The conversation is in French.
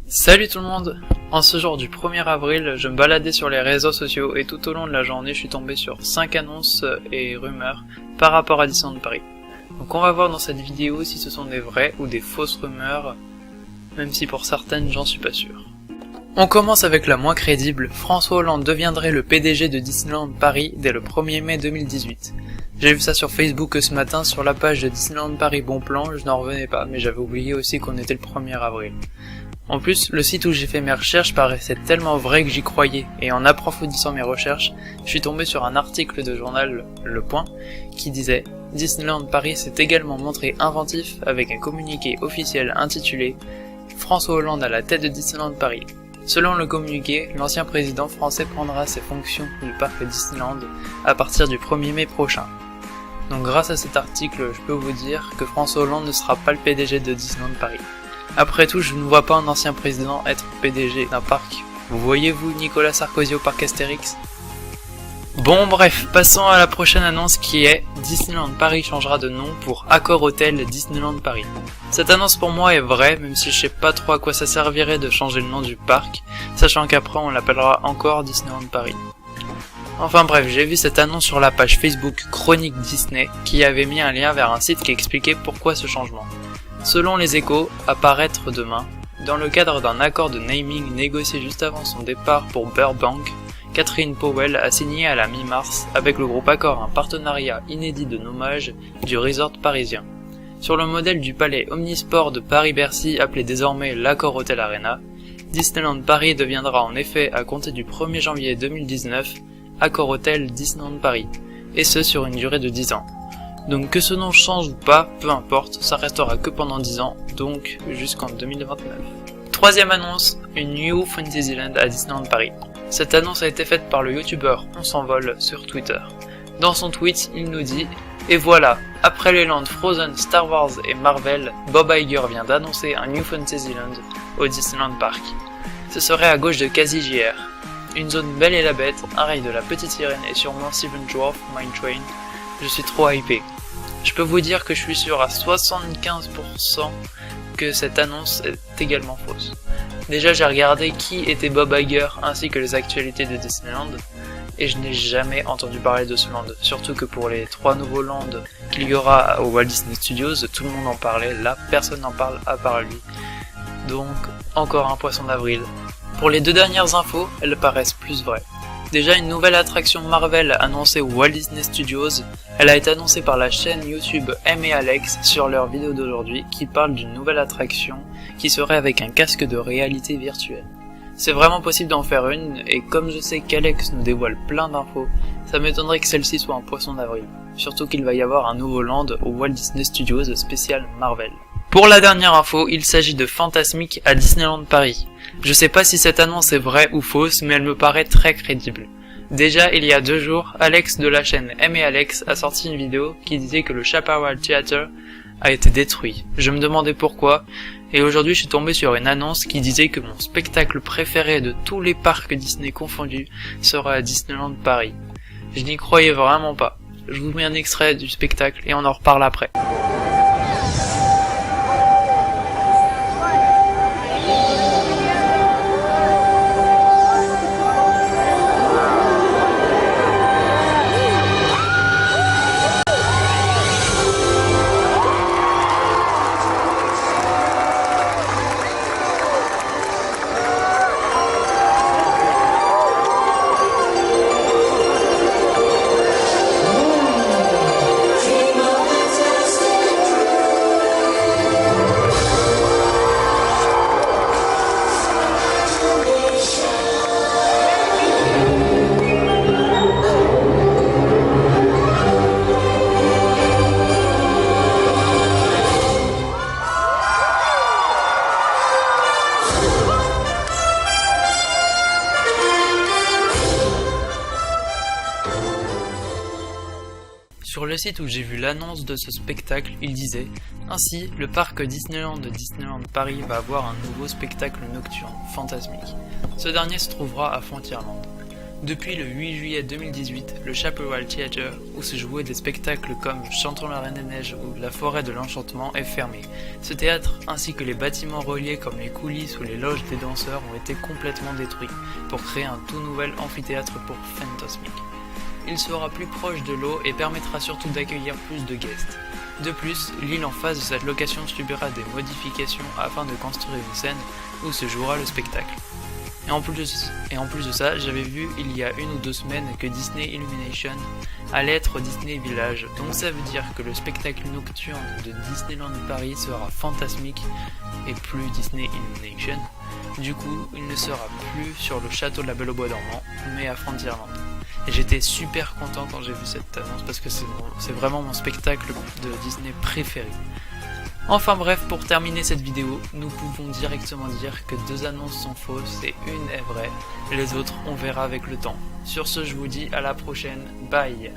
Salut tout le monde! En ce jour du 1er avril, je me baladais sur les réseaux sociaux et tout au long de la journée, je suis tombé sur 5 annonces et rumeurs par rapport à Disneyland Paris. Donc on va voir dans cette vidéo si ce sont des vraies ou des fausses rumeurs, même si pour certaines j'en suis pas sûr. On commence avec la moins crédible, François Hollande deviendrait le PDG de Disneyland Paris dès le 1er mai 2018. J'ai vu ça sur Facebook ce matin sur la page de Disneyland Paris Bon Plan, je n'en revenais pas, mais j'avais oublié aussi qu'on était le 1er avril. En plus, le site où j'ai fait mes recherches paraissait tellement vrai que j'y croyais, et en approfondissant mes recherches, je suis tombé sur un article de journal Le Point qui disait « Disneyland Paris s'est également montré inventif avec un communiqué officiel intitulé « François Hollande à la tête de Disneyland Paris ». Selon le communiqué, l'ancien président français prendra ses fonctions du parc Disneyland à partir du 1er mai prochain. Donc grâce à cet article, je peux vous dire que François Hollande ne sera pas le PDG de Disneyland Paris. Après tout, je ne vois pas un ancien président être PDG d'un parc. Vous voyez-vous Nicolas Sarkozy au parc Astérix? Bon bref, passons à la prochaine annonce qui est Disneyland Paris changera de nom pour Accor Hotel Disneyland Paris. Cette annonce pour moi est vraie, même si je sais pas trop à quoi ça servirait de changer le nom du parc, sachant qu'après on l'appellera encore Disneyland Paris. Enfin bref, j'ai vu cette annonce sur la page Facebook Chronique Disney qui avait mis un lien vers un site qui expliquait pourquoi ce changement. Selon les Échos, à paraître demain, dans le cadre d'un accord de naming négocié juste avant son départ pour Burbank, Catherine Powell a signé à la mi-mars avec le groupe Accor un partenariat inédit de nommage du resort parisien. Sur le modèle du palais omnisport de Paris-Bercy appelé désormais l'Accor Hotel Arena, Disneyland Paris deviendra en effet à compter du 1er janvier 2019 Accor Hotel Disneyland Paris, et ce sur une durée de 10 ans. Donc que ce nom change ou pas, peu importe, ça restera que pendant 10 ans, donc jusqu'en 2029. Troisième annonce, une New Fantasyland à Disneyland Paris. Cette annonce a été faite par le youtubeur On s'envole sur Twitter. Dans son tweet, il nous dit « Et voilà, après les lands Frozen, Star Wars et Marvel, Bob Iger vient d'annoncer un New Fantasyland au Disneyland Park. Ce serait à gauche de Casi JR. Une zone Belle et la Bête, un rail de la Petite Sirène et sûrement Steven Dwarf Mine Train. Je suis trop hypé. Je peux vous dire que je suis sûr à 75% que cette annonce est également fausse. Déjà j'ai regardé qui était Bob Iger ainsi que les actualités de Disneyland, et je n'ai jamais entendu parler de ce land, surtout que pour les 3 nouveaux lands qu'il y aura au Walt Disney Studios, tout le monde en parlait, là personne n'en parle à part lui. Donc encore un poisson d'avril. Pour les 2 dernières infos, elles paraissent plus vraies. Déjà une nouvelle attraction Marvel annoncée au Walt Disney Studios, elle a été annoncée par la chaîne YouTube M et Alex sur leur vidéo d'aujourd'hui qui parle d'une nouvelle attraction qui serait avec un casque de réalité virtuelle. C'est vraiment possible d'en faire une, et comme je sais qu'Alex nous dévoile plein d'infos, ça m'étonnerait que celle-ci soit un poisson d'avril. Surtout qu'il va y avoir un nouveau land au Walt Disney Studios spécial Marvel. Pour la dernière info, il s'agit de Fantasmic à Disneyland Paris. Je sais pas si cette annonce est vraie ou fausse, mais elle me paraît très crédible. Déjà, il y a 2 jours, Alex de la chaîne M et Alex a sorti une vidéo qui disait que le Chaparral Theater a été détruit. Je me demandais pourquoi, et aujourd'hui je suis tombé sur une annonce qui disait que mon spectacle préféré de tous les parcs Disney confondus sera à Disneyland Paris. Je n'y croyais vraiment pas. Je vous mets un extrait du spectacle et on en reparle après. Sur le site où j'ai vu l'annonce de ce spectacle, il disait « Ainsi, le parc Disneyland de Disneyland Paris va avoir un nouveau spectacle nocturne, Fantasmic. Ce dernier se trouvera à Frontierland. Depuis le 8 juillet 2018, le Chaparral Theatre, où se jouaient des spectacles comme Chantons la Reine des Neiges ou La Forêt de l'Enchantement, est fermé. Ce théâtre, ainsi que les bâtiments reliés comme les coulisses ou les loges des danseurs, ont été complètement détruits pour créer un tout nouvel amphithéâtre pour Fantasmic. Il sera plus proche de l'eau et permettra surtout d'accueillir plus de guests. De plus, l'île en face de cette location subira des modifications afin de construire une scène où se jouera le spectacle. Et en plus de ça, j'avais vu il y a 1 ou 2 semaines que Disney Illumination allait être Disney Village, donc ça veut dire que le spectacle nocturne de Disneyland Paris sera fantasmique et plus Disney Illumination. Du coup, il ne sera plus sur le château de la Belle au Bois dormant, mais à Frontierland. Et j'étais super content quand j'ai vu cette annonce parce que c'est vraiment mon spectacle de Disney préféré. Enfin bref, pour terminer cette vidéo, nous pouvons directement dire que 2 annonces sont fausses et une est vraie, et les autres on verra avec le temps. Sur ce, je vous dis à la prochaine, bye.